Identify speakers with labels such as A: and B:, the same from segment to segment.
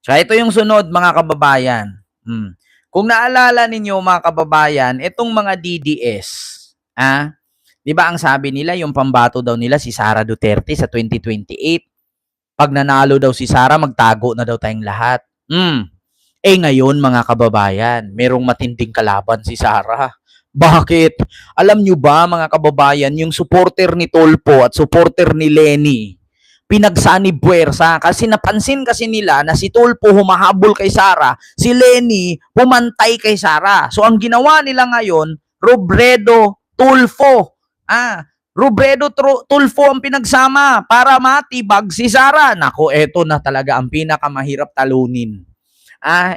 A: Kaya ito yung sunod mga kababayan. Kung naalala ninyo mga kababayan, itong mga DDS, 'di ba ang sabi nila yung pambato daw nila si Sara Duterte sa 2028. Pag nanalo daw si Sara, magtago na daw tayong lahat. Eh ngayon mga kababayan, merong matinding kalaban si Sara. Bakit? Alam nyo ba mga kababayan, yung supporter ni Tolpo at supporter ni Lenny, pinagsani puwersa kasi napansin kasi nila na si Tolpo humahabol kay Sara, si Lenny pumantay kay Sara. So ang ginawa nila ngayon, Robredo, Tulfo. Robredo Tulfo ang pinagsama para matibag si Sara. Nako, eto na talaga ang pinakamahirap talunin.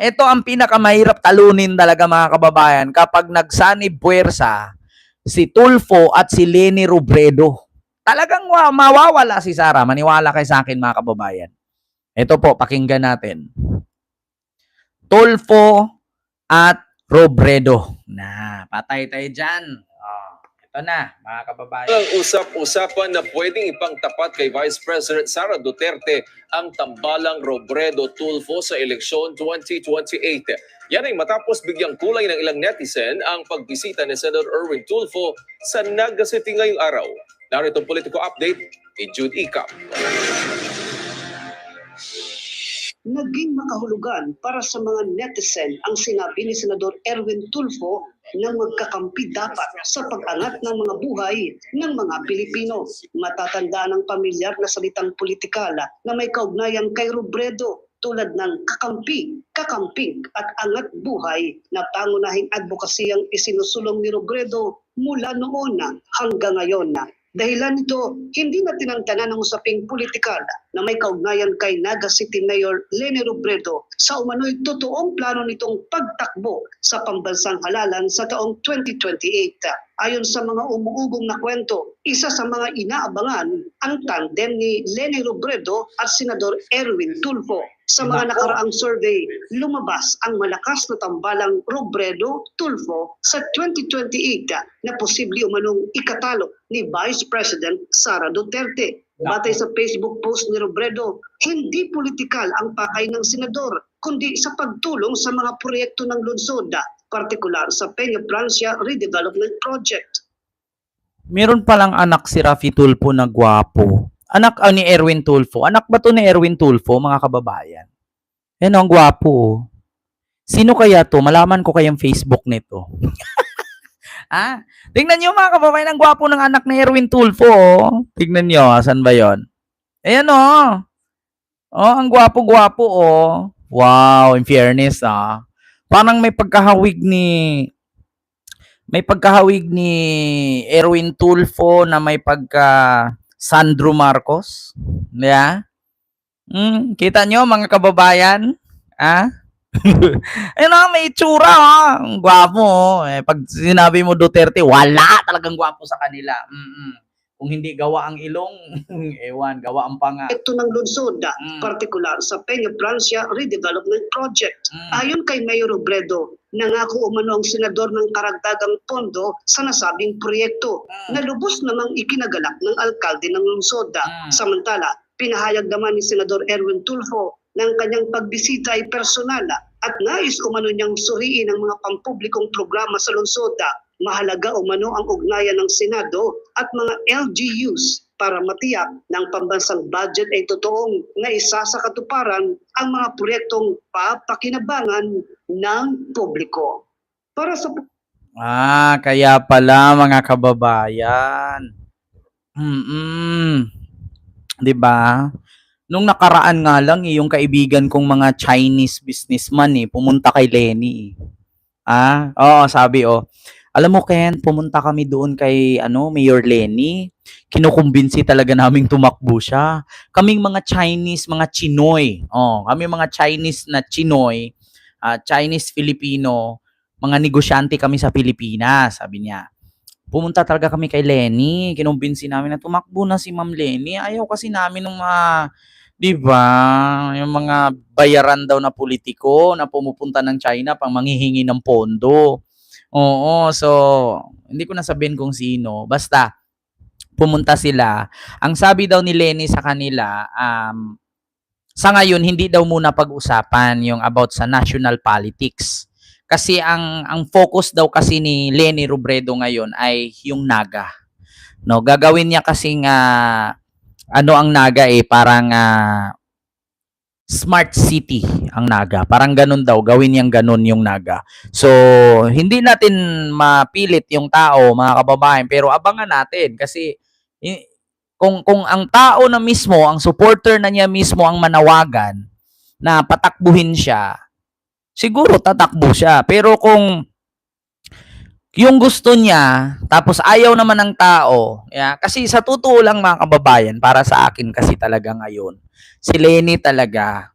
A: Ito ang pinakamahirap talunin talaga mga kababayan kapag nagsanib puwersa si Tulfo at si Lenny Robredo. Talagang mawawala si Sara. Maniwala kayo sa akin mga kababayan. Ito po, pakinggan natin. Tulfo at Robredo. Patay tayo dyan. Ito na, mga kababayan.
B: Ang usap-usapan na pwedeng ipangtapat kay Vice President Sara Duterte ang tambalang Robredo Tulfo sa eleksyon 2028. Yan ay matapos bigyang kulay ng ilang netizen ang pagbisita ni Senator Erwin Tulfo sa Naga City ngayong araw. Narito ang politiko update ni Jude Icap.
C: Naging makahulugan para sa mga netizen ang sinabi ni Senador Erwin Tulfo na magkakampi dapat sa pag-angat ng mga buhay ng mga Pilipino. Matatandaan ng pamilyar na salitang politikal na may kaugnayan kay Robredo tulad ng kakampi, kakamping at angat buhay na pangunahing advokasiyang isinusulong ni Robredo mula noon hanggang ngayon. Dahilan nito, hindi na tinangtanan ng usaping politikal na may kaugnayan kay Naga City Mayor Lenny Robredo sa umano'y totoong plano nitong pagtakbo sa pambansang halalan sa taong 2028. Ayon sa mga umuugong na kwento, isa sa mga inaabangan ang tandem ni Lenny Robredo at Senador Erwin Tulfo. Sa mga nakaraang survey, lumabas ang malakas na tambalang Robredo-Tulfo sa 2028 na posible umanong ikatalo ni Vice President Sara Duterte. Batay sa Facebook post ni Robredo, hindi politikal ang pakay ng senador, kundi sa pagtulong sa mga proyekto ng lungsod, partikular sa Peña Francia Redevelopment Project.
A: Meron palang anak si Rafi Tulfo na gwapo. Anak ni Erwin Tulfo. Anak ba to ni Erwin Tulfo, mga kababayan? Yan ang gwapo. Sino kaya to? Malaman ko kayang Facebook nito. Tingnan nyo mga kababayan, ang gwapo ng anak ni Erwin Tulfo. Tingnan nyo, saan ba yon? Ayan ang gwapo-gwapo Wow, in fairness Parang may pagkahawig ni Erwin Tulfo na may pagka Sandro Marcos. Yeah? Kita nyo mga kababayan? May itsura Ang gwapo pag sinabi mo Duterte, wala talagang gwapo sa kanila. Kung hindi gawa ang ilong, ewan, gawa ang panga.
C: Ito ng lungsod, partikular sa Peña Francia Redevelopment Project. Ayon kay Mayor Robredo, nangako umano ang senador ng karagdagang pondo sa nasabing proyekto na lubos namang ikinagalak ng alkalde ng lungsod. Samantala, pinahayag naman ni Senador Erwin Tulfo ng kanyang pagbisita ay personal at nais umano niyang suriin ang mga pampublikong programa sa lungsod. Mahalaga umano ang ugnayan ng Senado at mga LGUs para matiyak ng pambansang budget ay totoong naisa sa katuparan ang mga proyektong papakinabangan ng publiko. Para sa
A: kaya pala mga kababayan. 'Di ba? Nung nakaraan nga lang yung kaibigan kong mga Chinese businessman pumunta kay Lenny. Sabi alam mo Ken, pumunta kami doon kay Mayor Lenny. Kinukumbinsi talaga naming tumakbo siya. Kaming mga Chinese, mga Chinoy. Kami mga Chinese na Chinoy, Chinese Filipino, mga negosyante kami sa Pilipinas, sabi niya. Pumunta talaga kami kay Lenny. Kinumbinsi namin na tumakbo na si Ma'am Lenny. Ayaw kasi namin ng mga, di ba, yung mga bayaran daw na politiko na pumupunta ng China pang manghihingi ng pondo. So, hindi ko na sabihin kung sino. Basta, pumunta sila. Ang sabi daw ni Lenny sa kanila, sa ngayon hindi daw muna pag-usapan yung about sa national politics. Kasi ang focus daw kasi ni Leni Robredo ngayon ay yung Naga. No, gagawin niya kasing ano ang Naga parang smart city ang Naga. Parang ganun daw, gawin niyang ganun yung Naga. So, hindi natin mapilit yung tao, mga kababayan, pero abangan natin kasi kung ang tao na mismo, ang supporter na niya mismo ang manawagan na patakbuhin siya, siguro tatakbo siya. Pero kung yung gusto niya, tapos ayaw naman ng tao, kasi sa totoo lang mga kababayan, para sa akin kasi talaga ngayon, si Leni talaga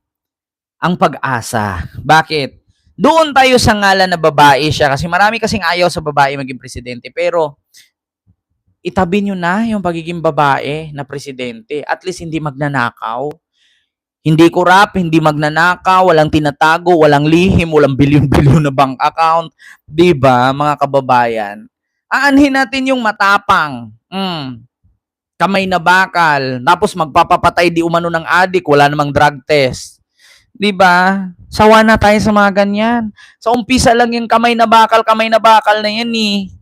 A: ang pag-asa. Bakit? Doon tayo sa ngalan na babae siya, kasi marami kasing ayaw sa babae maging presidente, pero itabi nyo na yung pagiging babae na presidente. At least hindi magnanakaw. Hindi corrupt, hindi magnanakaw, walang tinatago, walang lihim, walang bilyon-bilyon na bank account. Diba, mga kababayan? Aanhin natin yung matapang. Kamay na bakal. Tapos magpapapatay di umano ng adik, wala namang drug test. Diba? Sawa na tayo sa mga ganyan. Sa umpisa lang yung kamay na bakal na yan eh.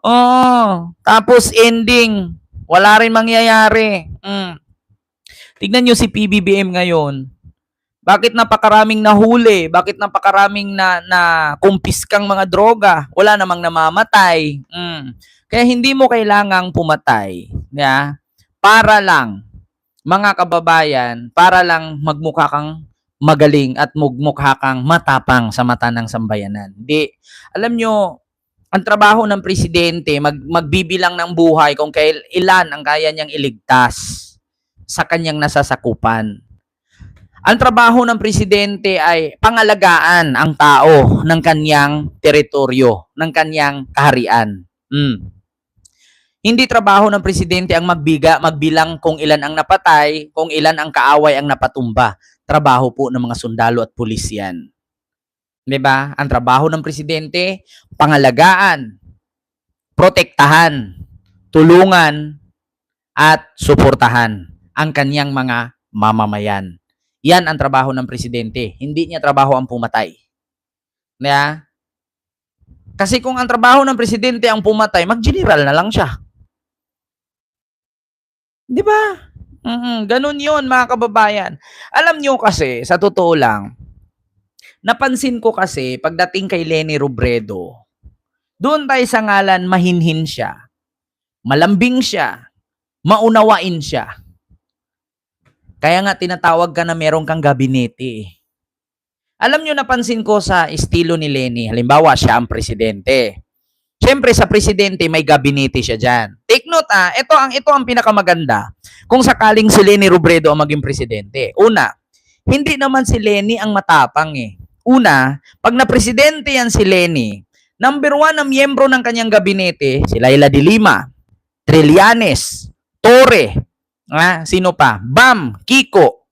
A: Oh, tapos ending, wala rin mangyayari. Tignan nyo si PBBM ngayon. Bakit napakaraming nahuli? Bakit napakaraming na kumpiskang mga droga? Wala namang namamatay. Kaya hindi mo kailangang pumatay. Yeah? Para lang, mga kababayan, para lang magmukha kang magaling at magmukha kang matapang sa mata ng sambayanan. Di, alam nyo, ang trabaho ng presidente, magbibilang ng buhay kung ilan ang kaya niyang iligtas sa kanyang nasasakupan. Ang trabaho ng presidente ay pangalagaan ang tao ng kanyang teritoryo, ng kanyang kaharian. Hindi trabaho ng presidente ang magbilang kung ilan ang napatay, kung ilan ang kaaway ang napatumba. Trabaho po ng mga sundalo at pulis yan. Diba? Ang trabaho ng presidente, pangalagaan, protektahan, tulungan, at suportahan ang kanyang mga mamamayan. Yan ang trabaho ng presidente. Hindi niya trabaho ang pumatay. Diba? Kasi kung ang trabaho ng presidente ang pumatay, mag-general na lang siya. Diba? Ganun yun, mga kababayan. Alam nyo kasi, sa totoo lang, napansin ko kasi, pagdating kay Leni Robredo, doon tayo sa ngalan, mahinhin siya, malambing siya, maunawain siya. Kaya nga tinatawag ka na meron kang gabinete. Alam nyo, napansin ko sa estilo ni Leni, halimbawa siya ang presidente. Siyempre sa presidente may gabinete siya dyan. Take note ito ang pinakamaganda kung sakaling si Leni Robredo ang maging presidente. Una, hindi naman si Leni ang matapang eh. Una, pag na-presidente yan si Leni, number 1 na miyembro ng kanyang gabinete, si Laila de Lima, Trillanes, Torre, sino pa? Bam, Kiko,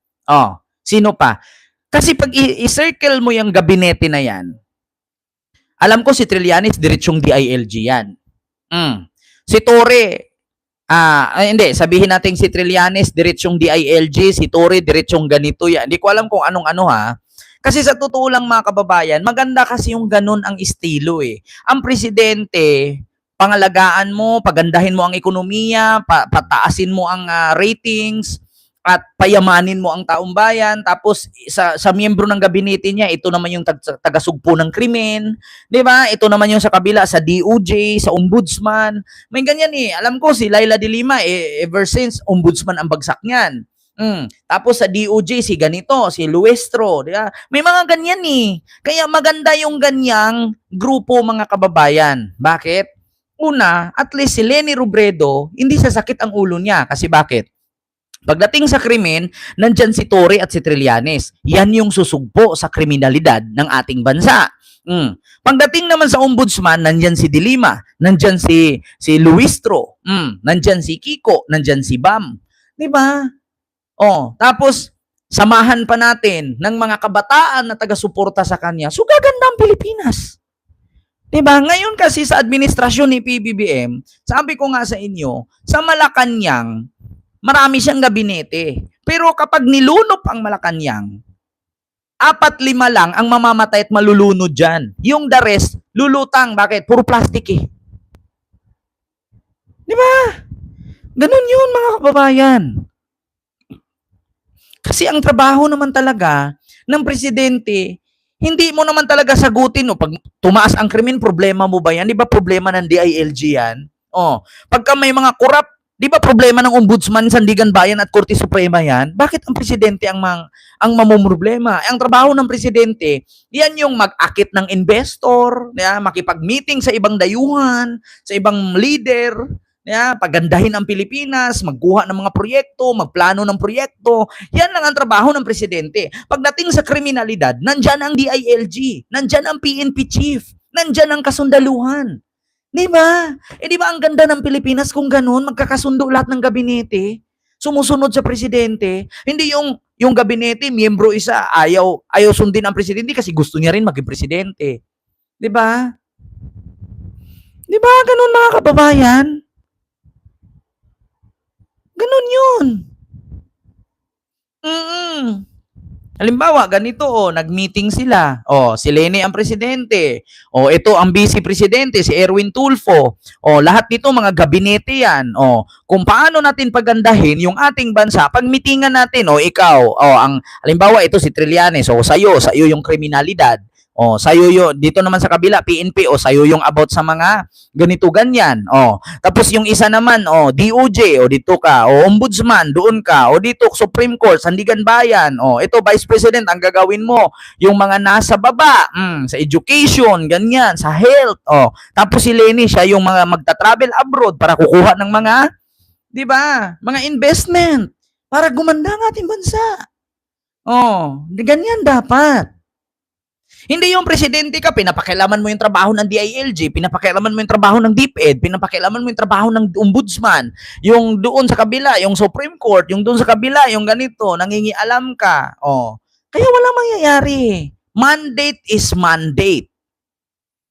A: sino pa? Kasi pag i-circle mo yung gabinete na yan, alam ko si Trillanes, diretsyong DILG yan. Si Torre, hindi, sabihin natin si Trillanes, diretsyong DILG, si Torre, diretsyong ganito yan. Hindi ko alam kung anong-ano ha. Kasi sa totoo lang mga kababayan, maganda kasi yung ganun ang estilo eh. Ang presidente, pangalagaan mo, pagandahin mo ang ekonomiya, pataasin mo ang ratings, at payamanin mo ang taong bayan, tapos sa miyembro ng gabinete niya, ito naman yung tagasugpo ng krimen, di ba? Ito naman yung sa kabila, sa DOJ, sa ombudsman, may ganyan eh. Alam ko si Laila de Lima, ever since, ombudsman ang bagsak niyan. Tapos sa DOJ, si ganito, si Luestro, di ba? May mga ganyan eh. Kaya maganda yung ganyang grupo mga kababayan. Bakit? Una, at least si Leni Robredo, hindi sasakit ang ulo niya. Kasi bakit? Pagdating sa krimen, nandyan si Torre at si Trillanes. Yan yung susugpo sa kriminalidad ng ating bansa. Pagdating naman sa ombudsman, nandyan si de Lima, nandyan si Luistro, nandyan si Kiko, nandyan si Bam. Diba? Tapos, samahan pa natin ng mga kabataan na taga-suporta sa kanya. So, gaganda ang Pilipinas. Diba? Ngayon kasi sa administrasyon ni PBBM, sabi ko nga sa inyo, sa Malacanang, Marami siyang gabinete. Pero kapag nilunop ang Malacanang, 4-5 lang ang mamamatay at malulunod dyan. Yung the rest, lulutang. Bakit? Puro plastic eh. Di ba? Ganun yun, mga kababayan. Kasi ang trabaho naman talaga ng presidente, hindi mo naman talaga sagutin, no? Pag tumaas ang krimen, problema mo ba yan? Di ba problema ng DILG yan? Oh, pagka may mga korap, di ba problema ng Ombudsman, Sandigan Bayan at Korte Suprema yan? Bakit ang presidente ang mamumroblema? Ang trabaho ng presidente, yan yung mag-akit ng investor, makipag-meeting sa ibang dayuhan, sa ibang leader, pagandahin ang Pilipinas, magkuha ng mga proyekto, magplano ng proyekto. Yan lang ang trabaho ng presidente. Pagdating sa kriminalidad, nandyan ang DILG, nandyan ang PNP chief, nandyan ang kasundaluhan. Di ba? Di ba ang ganda ng Pilipinas kung ganun, magkakasundo lahat ng gabinete, sumusunod sa presidente, hindi yung gabinete, miyembro isa, ayaw sundin ang presidente kasi gusto niya rin maging presidente. Di ba? Di ba ganun, mga kababayan? Ganun yun. Halimbawa, ganito, nag-meeting sila. Si Lene ang presidente. Ito ang vice presidente, si Erwin Tulfo. Lahat nito mga gabinete yan. Kung paano natin pagandahin yung ating bansa, pag-meetingan natin, ikaw, halimbawa, ito si Trillanes, sa'yo yung kriminalidad. Sa'yo yun. Dito naman sa kabila, PNP, sa'yo yung about sa mga ganito, ganyan. Tapos yung isa naman, DOJ, dito ka. Ombudsman, doon ka. Dito, Supreme Court, Sandigan Bayan. Ito, Vice President, ang gagawin mo. Yung mga nasa baba, sa education, ganyan, sa health. Tapos si Leni, siya yung mga magta-travel abroad para kukuha ng mga, di ba, mga investment para gumanda ang ating bansa. Ganyan dapat. Hindi yung presidente ka, pinapakialaman mo yung trabaho ng DILG, pinapakialaman mo yung trabaho ng DepEd, pinapakialaman mo yung trabaho ng Ombudsman, yung doon sa kabila, yung Supreme Court, yung doon sa kabila, yung ganito, nangingialam ka. Kaya walang mangyayari. Mandate is mandate.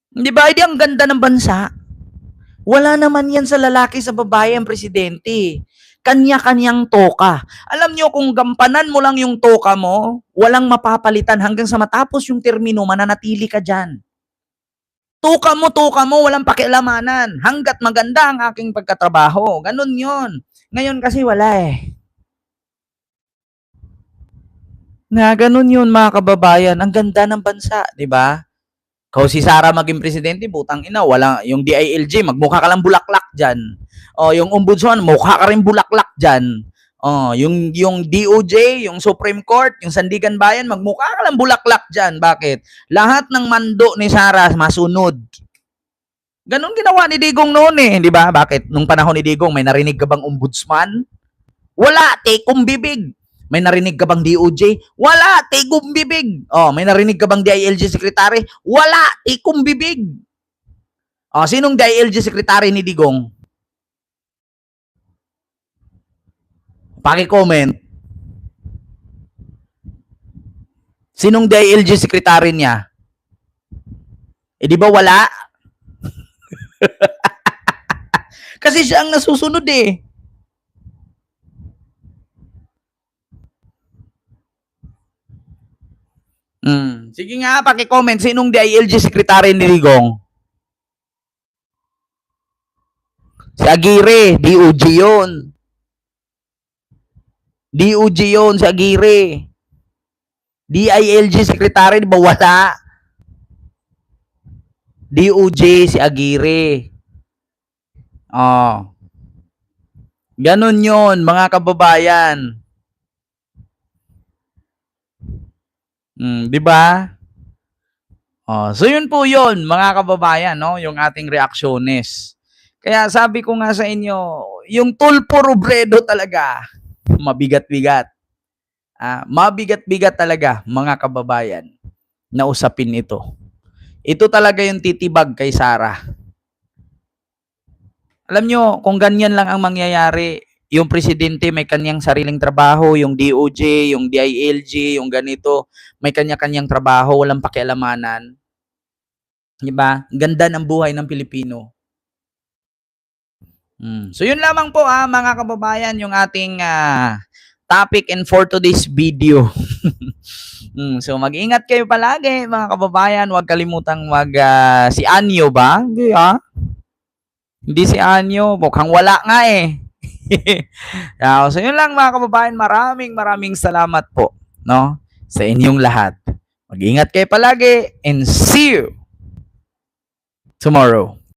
A: Di ba? Hindi ang ganda ng bansa. Wala naman yan sa lalaki sa babae ang presidente. Kanya-kanyang toka. Alam nyo, kung gampanan mo lang yung toka mo, walang mapapalitan hanggang sa matapos yung termino, mananatili ka dyan. Toka mo, walang pakialamanan. Hanggat maganda ang aking pagkatrabaho. Ganun yon. Ngayon kasi wala eh. Ganun yun, mga kababayan. Ang ganda ng bansa, di ba? Kung si Sara maging presidente, butang ina, wala, yung DILG, magmukha ka lang bulaklak dyan. Yung Ombudsman, mukha ka rin bulaklak dyan. Yung DOJ, yung Supreme Court, yung Sandigan Bayan, magmukha ka lang bulaklak dyan. Bakit? Lahat ng mando ni Sara masunod. Ganon ginawa ni Digong noon eh, di ba? Bakit? Nung panahon ni Digong, may narinig ka bang Ombudsman? Wala, tekong bibig. May narinig ka bang DOJ? Wala, tikong bibig. May narinig ka bang DILG secretary? Wala, tikong bibig. Sinong DILG secretary ni Digong? Paki-comment. Sinong DILG secretary niya? Di ba wala? Kasi siya ang nasusunod eh. Sige nga, paki-comment. Sinong DILG secretary ni Digong? Si Aguirre, DOJ yun. DOJ yun, si Aguirre. DILG secretary, di ba wala? DOJ, si Aguirre. Ganon yun, mga kababayan. Di ba? So yun po yun, mga kababayan, no? Yung ating reaksyones. Kaya sabi ko nga sa inyo, yung Tulfo Robredo talaga, mabigat-bigat. Mabigat-bigat talaga, mga kababayan, na usapin ito. Ito talaga yung titibag kay Sara. Alam nyo, kung ganyan lang ang mangyayari, yung presidente may kanyang sariling trabaho, yung DOJ, yung DILG, yung ganito, may kanya-kanyang trabaho, walang pakialamanan. Diba? Ganda ng buhay ng Pilipino. So yun lamang po mga kababayan yung ating topic and for today's video. So mag-ingat kayo palagi mga kababayan. Huwag kalimutang si Anyo ba? Hindi Hindi si Anyo. Mukhang wala nga eh. So yun lang mga kababayan. Maraming salamat po, no, sa inyong lahat. Mag-ingat kayo palagi and see you tomorrow.